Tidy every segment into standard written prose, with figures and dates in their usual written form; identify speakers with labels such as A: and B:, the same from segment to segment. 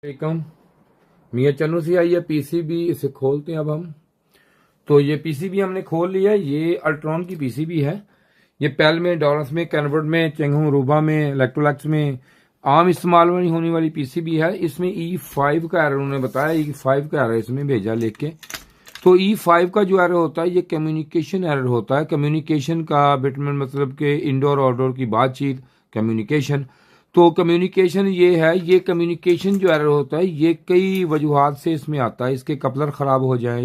A: वालेकुम। मियाँ चन्नू से आई है पीसीबी, इसे खोलते हैं अब हम। तो ये पीसीबी हमने खोल लिया। ये अल्ट्रॉन की पीसीबी है। ये पेल में, डॉलर्स में, कैनवर्ड में, चेंगहोंग रूबा में, इलेक्ट्रोलैक्स में आम इस्तेमाल में होने वाली पीसीबी है। इसमें E5 का एरर उन्होंने बताया, E5 का एरर इसमें भेजा लिख के। तो E5 का जो एरर होता है ये कम्युनिकेशन एरर होता है। कम्युनिकेशन का बिटवीन मतलब कि इंडोर आउटडोर की बातचीत, कम्युनिकेशन। तो कम्युनिकेशन ये है, ये कम्युनिकेशन जो एरर होता है ये कई वजूहात से इसमें आता है। इसके कपलर खराब हो जाए,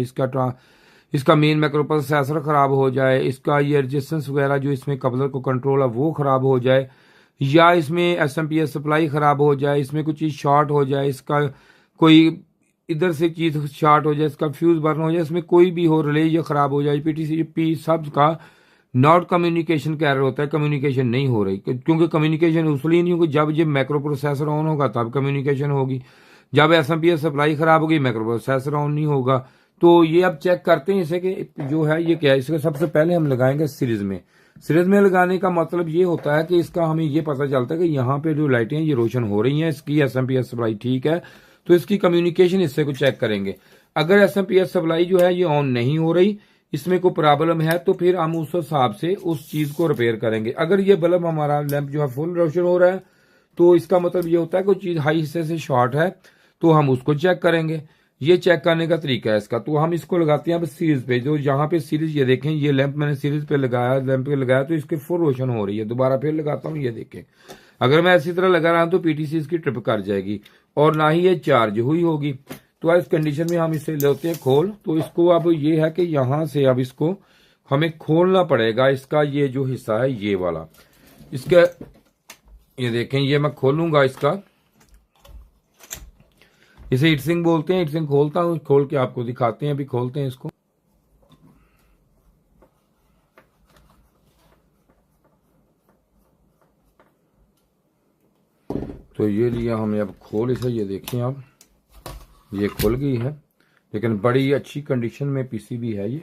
A: इसका मेन माइक्रो प्रोसेसर खराब हो जाए, इसका ये रेजिस्टेंस वगैरह जो इसमें कपलर को कंट्रोल है वो खराब हो जाए, या इसमें एसएमपीएस सप्लाई खराब हो जाए, इसमें कुछ चीज शॉर्ट हो जाए, इसका कोई इधर से चीज शॉर्ट हो जाए, इसका फ्यूज बर्न हो जाए, इसमें कोई भी हो, रिले ये खराब हो जाए, पीटीसीपी सब का नॉट कम्युनिकेशन का एरर होता है। कम्युनिकेशन नहीं हो रही, क्योंकि कम्युनिकेशन उसलिए नहीं होगी जब ये माइक्रो प्रोसेसर ऑन होगा तब कम्युनिकेशन होगी। जब एसएमपीएस सप्लाई खराब होगी माइक्रो प्रोसेसर ऑन नहीं होगा। तो ये अब चेक करते हैं इसे कि जो है ये क्या है। इसका सबसे पहले हम लगाएंगे सीरीज में। सीरीज में लगाने का मतलब ये होता है कि इसका हमें ये पता चलता है कि यहाँ पे जो लाइटें हैं ये रोशन हो रही हैं, इसकी एसएमपीएस सप्लाई ठीक है, तो इसकी कम्युनिकेशन हिस्से को चेक करेंगे। अगर एसएमपीएस सप्लाई जो है ये ऑन नहीं हो रही, इसमें कोई प्रॉब्लम है, तो फिर हम उस हिसाब से उस चीज को रिपेयर करेंगे। अगर ये बल्ब हमारा लैंप जो है फुल रोशन हो रहा है तो इसका मतलब ये होता है कोई चीज हाई हिस्से से शॉर्ट है, तो हम उसको चेक करेंगे। ये चेक करने का तरीका है इसका। तो हम इसको लगाते हैं अब सीरीज पे। जो यहाँ पे सीरीज, ये देखें, ये लैंप मैंने सीरीज पे लगाया, लैंप पे लगाया तो इसके फुल रोशन हो रही है। दोबारा फिर लगाता हूँ, ये देखें। अगर मैं इसी तरह लगा रहा हूं तो पीटीसी इसकी ट्रिप कर जाएगी और ना ही ये चार्ज हुई होगी। तो इस कंडीशन में हम इसे लेते हैं खोल। तो इसको अब ये है कि यहां से अब इसको हमें खोलना पड़ेगा। इसका ये जो हिस्सा है ये वाला, इसका ये देखें, ये मैं खोलूंगा इसका। इसे हीटसिंक बोलते हैं। हीटसिंक खोलता हूं, खोल के आपको दिखाते हैं। अभी खोलते हैं इसको। तो ये लिया हमने, अब खोल इसे। ये देखें आप, ये खुल गई है, लेकिन बड़ी अच्छी कंडीशन में पीसीबी है ये।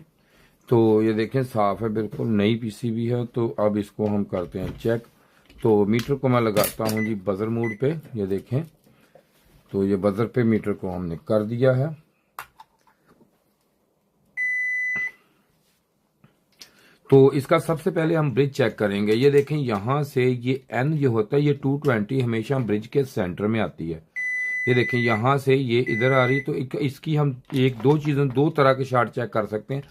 A: तो ये देखें साफ है, बिल्कुल नई पीसीबी है। तो अब इसको हम करते हैं चेक। तो मीटर को मैं लगाता हूं जी बजर मोड पे। ये देखें, तो ये बजर पे मीटर को हमने कर दिया है। तो इसका सबसे पहले हम ब्रिज चेक करेंगे। ये देखें, यहां से ये एन ये होता है, ये 220 हमेशा ब्रिज के सेंटर में आती है। ये देखें, यहां से ये इधर आ रही। तो इसकी हम एक दो चीजें, दो तरह के शार्ट चेक कर सकते हैं।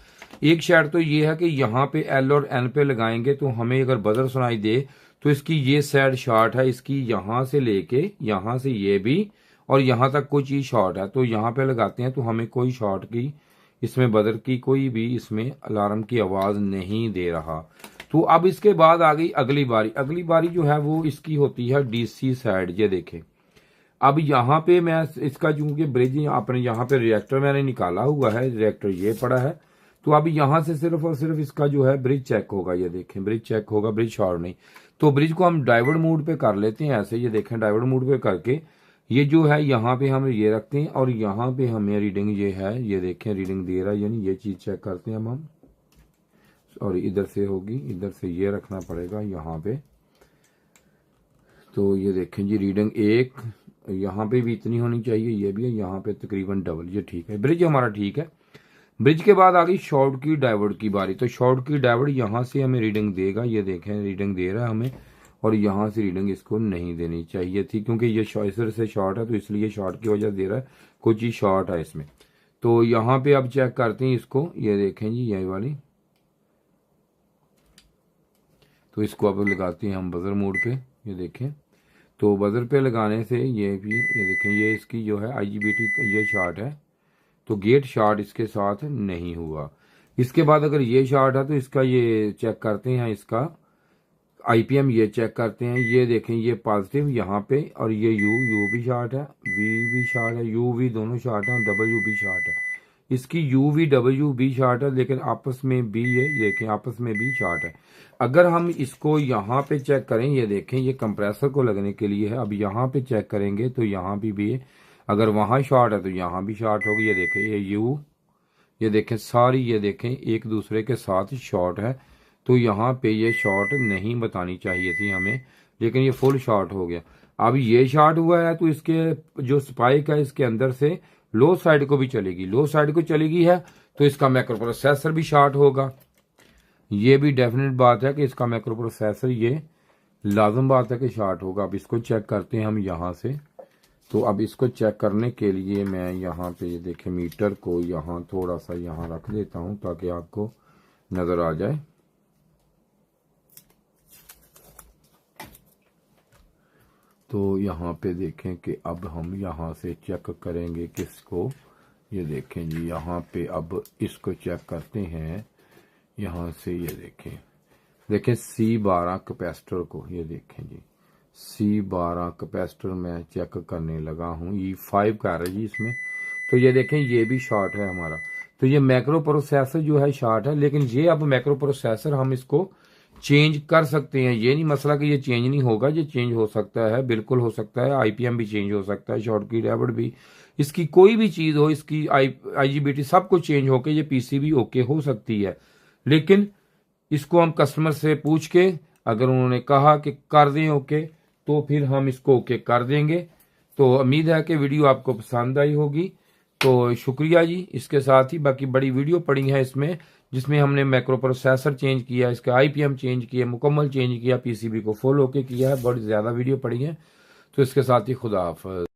A: एक शार्ट तो ये है कि यहाँ पे एल और एन पे लगाएंगे तो हमें अगर बजर सुनाई दे तो इसकी ये साइड शॉर्ट है, इसकी यहां से लेके यहां से ये भी और यहां तक कोई चीज शॉर्ट है। तो यहाँ पे लगाते हैं तो हमें कोई शॉर्ट की, इसमें बजर की कोई भी इसमें अलार्म की आवाज नहीं दे रहा। तो अब इसके बाद आ गई अगली बारी। अगली बारी जो है वो इसकी होती है डीसी साइड। ये देखें, अब यहाँ पे मैं इसका चूंकि ब्रिज अपने यहाँ पे रिएक्टर मैंने निकाला हुआ है, रिएक्टर ये पड़ा है। तो अब यहाँ से सिर्फ और सिर्फ इसका जो है ब्रिज चेक होगा। ये देखें, ब्रिज चेक होगा, ब्रिज शॉर्ट नहीं। तो ब्रिज को हम डाइवर्ट मोड पे कर लेते हैं ऐसे। ये देखें, डाइवर्ट मोड पे करके ये जो है यहाँ पे हम ये रखते हैं और यहाँ पे हमें रीडिंग ये है, ये देखें रीडिंग दे रहा है, यानी ये चीज चेक करते हैं हम। और इधर से होगी, इधर से ये रखना पड़ेगा यहाँ पे। तो ये देखें जी, रीडिंग एक, यहाँ पे भी इतनी होनी चाहिए, ये भी है, यहाँ पे तकरीबन डबल। ये ठीक है, ब्रिज हमारा ठीक है। ब्रिज के बाद आ गई शॉर्ट की डायोड की बारी। तो शॉर्ट की डायोड यहाँ से हमें रीडिंग देगा। ये देखें, रीडिंग दे रहा है हमें, और यहाँ से रीडिंग इसको नहीं देनी चाहिए थी क्योंकि ये इधर से शॉर्ट है, तो इसलिए शॉर्ट की वजह दे रहा है, कोई चीज शॉर्ट है इसमें। तो यहाँ पे अब चेक करते हैं इसको। ये देखें जी, यही वाली। तो इसको अब लगाते हैं हम बजर मोड पे। ये देखें, तो बजर पे लगाने से ये भी, ये देखें, ये इसकी जो है आईजीबीटी ये शॉर्ट है, तो गेट शॉर्ट इसके साथ नहीं हुआ। इसके बाद अगर ये शॉर्ट है तो इसका ये चेक करते हैं, इसका आईपीएम ये चेक करते हैं। ये देखें, ये पॉजिटिव यहाँ पे, और ये यू भी शॉर्ट है, वी भी शॉर्ट है, यू वी दोनों शॉर्ट है, डब्ल्यू भी शॉर्ट है। इसकी यू वी डब्ल्यू भी शॉर्ट है, लेकिन आपस में भी ये देखें आपस में भी शॉर्ट है। अगर हम इसको यहाँ पे चेक करें, ये देखें, ये कंप्रेसर को लगने के लिए है। अब यहाँ पे चेक करेंगे तो यहाँ भी अगर वहां शॉर्ट है तो यहाँ भी शॉर्ट होगी। ये देखें, ये यू, ये देखें सारी, ये देखें एक दूसरे के साथ शॉर्ट है। तो यहाँ पे ये शॉर्ट नहीं बतानी चाहिए थी हमें, लेकिन ये फुल शॉर्ट हो गया। अब ये शॉर्ट हुआ है तो इसके जो स्पाइक है इसके अंदर से लो साइड को भी चलेगी, लो साइड को चलेगी है तो इसका मैक्रो प्रोसेसर भी शॉर्ट होगा। ये भी डेफिनेट बात है कि इसका मैक्रो प्रोसेसर ये लाजम बात है कि शॉर्ट होगा। अब इसको चेक करते हैं हम यहाँ से। तो अब इसको चेक करने के लिए मैं यहाँ पे ये देखें मीटर को यहाँ थोड़ा सा यहाँ रख देता हूँ ताकि आपको नजर आ जाए। तो यहाँ पे देखें कि अब हम यहाँ से चेक करेंगे किसको, ये देखें जी यहाँ पे अब इसको चेक करते हैं यहाँ से। ये देखें C12 कैपेसिटर को, ये देखें जी C12 कैपेसिटर मैं चेक करने लगा हूँ। E5 का है जी इसमें। तो ये देखें ये भी शॉर्ट है हमारा। तो ये मैक्रो प्रोसेसर जो है शॉर्ट है, लेकिन ये अब मैक्रो प्रोसेसर हम इसको चेंज कर सकते हैं। ये नहीं मसला कि ये चेंज नहीं होगा, ये चेंज हो सकता है, बिल्कुल हो सकता है। IPM भी चेंज हो सकता है, शॉर्ट की डेविड भी, इसकी कोई भी चीज हो, इसकी IGBT सब कुछ चेंज होके ये PCB ओके हो सकती है। लेकिन इसको हम कस्टमर से पूछ के अगर उन्होंने कहा कि कर दें ओके तो फिर हम इसको ओके कर देंगे। तो उम्मीद है कि वीडियो आपको पसंद आई होगी। तो शुक्रिया जी। इसके साथ ही बाकी बड़ी वीडियो पड़ी है इसमें, जिसमें हमने मैक्रो प्रोसेसर चेंज किया, इसका IPM चेंज किया, मुकम्मल चेंज किया, PCB को फुल ओके किया है। बड़ी ज़्यादा वीडियो पड़ी है। तो इसके साथ ही खुदा हाफ़िज़।